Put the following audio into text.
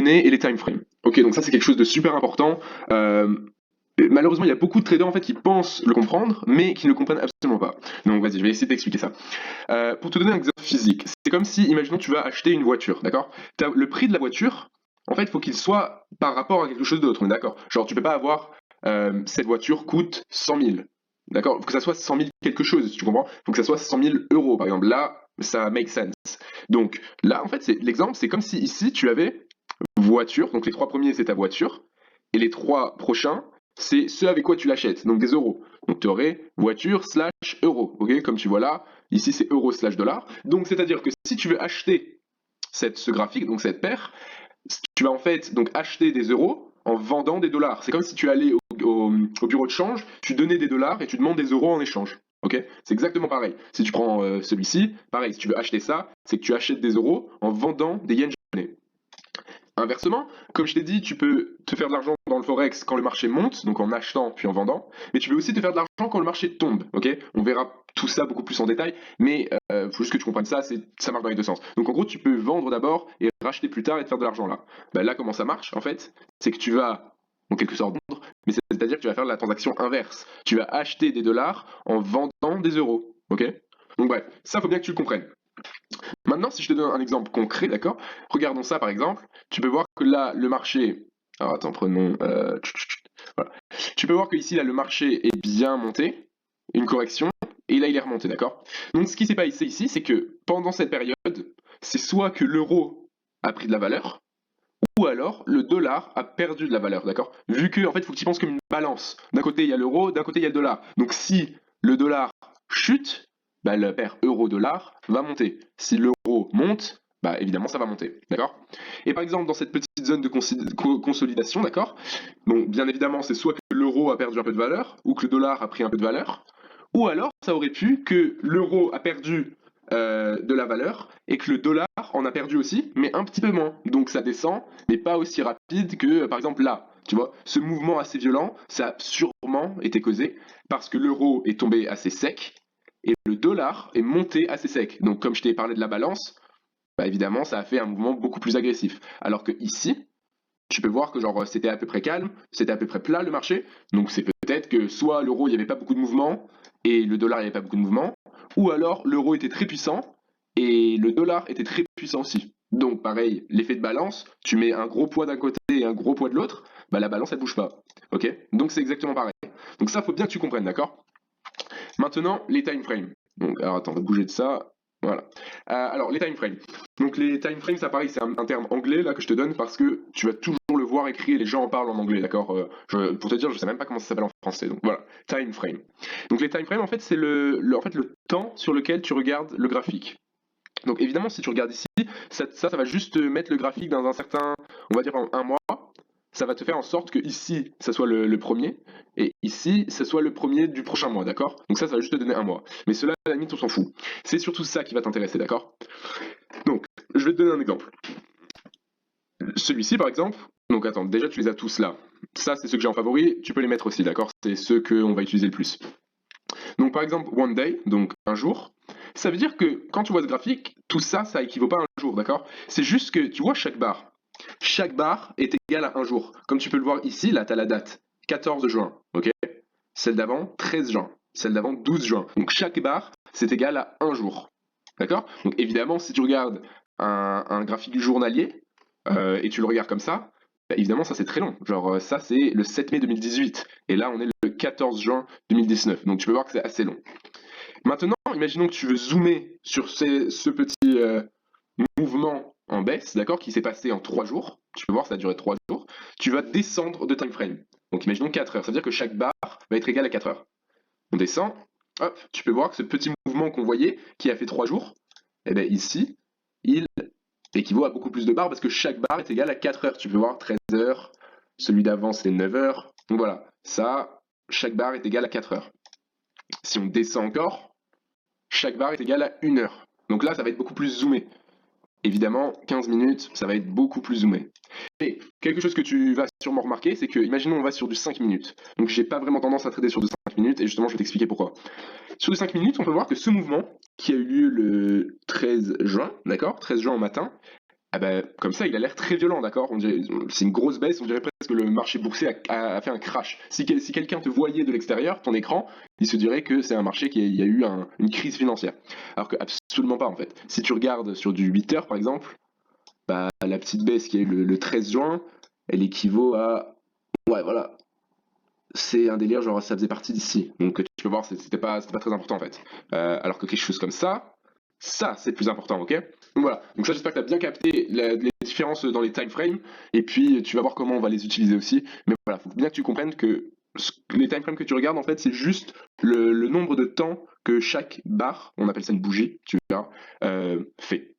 données et les time frames. Ok, donc ça c'est quelque chose de super important. Malheureusement, il y a beaucoup de traders en fait qui pensent le comprendre, mais qui ne le comprennent absolument pas. Donc vas-y, je vais essayer d'expliquer ça. Pour te donner un exemple physique, c'est comme si, imaginons, tu vas acheter une voiture, d'accord? Le prix de la voiture, en fait, il faut qu'il soit par rapport à quelque chose d'autre, on est d'accord? Genre, tu peux pas avoir cette voiture coûte 100 000, d'accord? Il faut que ça soit 100 000 quelque chose, tu comprends? Il faut que ça soit 100 000 euros, par exemple. Là, ça make sense. Donc là, en fait, l'exemple, c'est comme si ici, tu avais voiture, donc les trois premiers, c'est ta voiture, et les trois prochains, c'est ce avec quoi tu l'achètes, donc des euros. Donc tu aurais voiture slash euro, ok? Comme tu vois là, ici c'est euro slash dollar. Donc c'est-à-dire que si tu veux acheter ce graphique, donc cette paire, tu vas en fait donc acheter des euros en vendant des dollars. C'est comme si tu allais au bureau de change, tu donnais des dollars et tu demandes des euros en échange. Ok? C'est exactement pareil. Si tu prends celui-ci, pareil, si tu veux acheter ça, c'est que tu achètes des euros en vendant des yens japonais. Inversement, comme je t'ai dit, tu peux te faire de l'argent dans le forex quand le marché monte, donc en achetant puis en vendant, mais tu peux aussi te faire de l'argent quand le marché tombe, ok? On verra tout ça beaucoup plus en détail, mais faut juste que tu comprennes ça, ça marche dans les deux sens. Donc en gros, tu peux vendre d'abord et racheter plus tard et te faire de l'argent là. Ben là, comment ça marche en fait? C'est que tu vas en quelque sorte vendre, mais c'est-à-dire que tu vas faire la transaction inverse. Tu vas acheter des dollars en vendant des euros, ok? Donc bref, ça faut bien que tu le comprennes. Maintenant, si je te donne un exemple concret, d'accord? Regardons ça par exemple. Tu peux voir que là, le marché. Alors attends, prenons. Voilà. Tu peux voir que ici, là, le marché est bien monté, une correction, et là, il est remonté, d'accord? Donc, ce qui s'est passé ici, c'est que pendant cette période, c'est soit que l'euro a pris de la valeur, ou alors le dollar a perdu de la valeur, d'accord? Vu que, en fait, il faut que tu penses comme une balance. D'un côté, il y a l'euro, d'un côté, il y a le dollar. Donc, si le dollar chute, bah, le paire euro-dollar va monter. Si l'euro monte, bah, évidemment, ça va monter, d'accord? Et par exemple, dans cette petite zone de consolidation, d'accord? Donc, bien évidemment, c'est soit que l'euro a perdu un peu de valeur, ou que le dollar a pris un peu de valeur, ou alors, ça aurait pu que l'euro a perdu de la valeur et que le dollar en a perdu aussi, mais un petit peu moins. Donc ça descend, mais pas aussi rapide que par exemple là. Tu vois, ce mouvement assez violent, ça a sûrement été causé parce que l'euro est tombé assez sec et le dollar est monté assez sec. Donc comme je t'ai parlé de la balance, bah évidemment ça a fait un mouvement beaucoup plus agressif. Alors que ici, tu peux voir que genre c'était à peu près calme, c'était à peu près plat le marché. Donc c'est peut-être que soit l'euro il n'y avait pas beaucoup de mouvement et le dollar il n'y avait pas beaucoup de mouvement, ou alors l'euro était très puissant et le dollar était très puissant aussi. Donc pareil, l'effet de balance, tu mets un gros poids d'un côté et un gros poids de l'autre, bah la balance elle bouge pas. Ok? Donc c'est exactement pareil. Donc ça faut bien que tu comprennes, d'accord? Maintenant les time frames. Donc alors attends, on va bouger de ça. Voilà. Alors les time frames. Donc les time frames, ça pareil, c'est un terme anglais là que je te donne parce que tu vas toujours le voir écrit et les gens en parlent en anglais, d'accord? Pour te dire, je sais même pas comment ça s'appelle en français. Donc voilà, time frame. Donc les time frames, en fait, c'est en fait, le temps sur lequel tu regardes le graphique. Donc évidemment, si tu regardes ici, ça va juste mettre le graphique dans un certain, on va dire en un mois. Ça va te faire en sorte que ici, ça soit le premier, et ici, ça soit le premier du prochain mois, d'accord? Donc ça va juste te donner un mois. Mais cela, à la limite, on s'en fout. C'est surtout ça qui va t'intéresser, d'accord? Donc, je vais te donner un exemple. Celui-ci, par exemple, donc attends, déjà tu les as tous là. Ça, c'est ceux que j'ai en favori, tu peux les mettre aussi, d'accord? C'est ceux qu'on va utiliser le plus. Donc par exemple, one day, donc un jour, ça veut dire que quand tu vois ce graphique, tout ça, ça équivaut pas à un jour, d'accord? C'est juste que tu vois chaque barre. Chaque barre est égale à un jour. Comme tu peux le voir ici, là, tu as la date, 14 juin, ok? Celle d'avant, 13 juin. Celle d'avant, 12 juin. Donc chaque barre, c'est égal à un jour. D'accord? Donc évidemment, si tu regardes un graphique journalier, et tu le regardes comme ça, bah, évidemment, ça c'est très long. Genre, ça c'est le 7 mai 2018. Et là, on est le 14 juin 2019. Donc tu peux voir que c'est assez long. Maintenant, imaginons que tu veux zoomer sur ce petit mouvement en baisse, d'accord, qui s'est passé en 3 jours. Tu peux voir, ça a duré 3 jours. Tu vas descendre de time frame. Donc imaginons 4 heures. Ça veut dire que chaque barre va être égale à 4 heures. On descend, hop, tu peux voir que ce petit mouvement qu'on voyait, qui a fait 3 jours, et bien ici, il équivaut à beaucoup plus de barres parce que chaque barre est égale à 4 heures. Tu peux voir 13 heures, celui d'avant c'est 9 heures. Donc voilà, ça, chaque barre est égale à 4 heures. Si on descend encore, chaque barre est égale à 1 heure. Donc là, ça va être beaucoup plus zoomé. Évidemment, 15 minutes, ça va être beaucoup plus zoomé. Et quelque chose que tu vas sûrement remarquer, c'est que, imaginons, on va sur du 5 minutes. Donc j'ai pas vraiment tendance à trader sur du 5 minutes, et justement, je vais t'expliquer pourquoi. Sur du 5 minutes, on peut voir que ce mouvement, qui a eu lieu le 13 juin, d'accord, 13 juin au matin, Ah bah, comme ça, il a l'air très violent, d'accord? C'est une grosse baisse, on dirait presque que le marché boursier a fait un crash. Si quelqu'un te voyait de l'extérieur, ton écran, il se dirait que c'est un marché il y a eu une crise financière. Alors que absolument pas, en fait. Si tu regardes sur du 8 heures, par exemple, bah, la petite baisse qui a eu le 13 juin, elle équivaut à... Ouais, voilà. C'est un délire, genre ça faisait partie d'ici. Donc tu peux voir, c'était pas très important en fait. Alors que quelque chose comme ça c'est plus important, ok? Donc voilà, donc ça j'espère que tu as bien capté les différences dans les time frames, et puis tu vas voir comment on va les utiliser aussi. Mais voilà, il faut bien que tu comprennes que les time frames que tu regardes en fait c'est juste le nombre de temps que chaque barre, on appelle ça une bougie, tu verras, fait.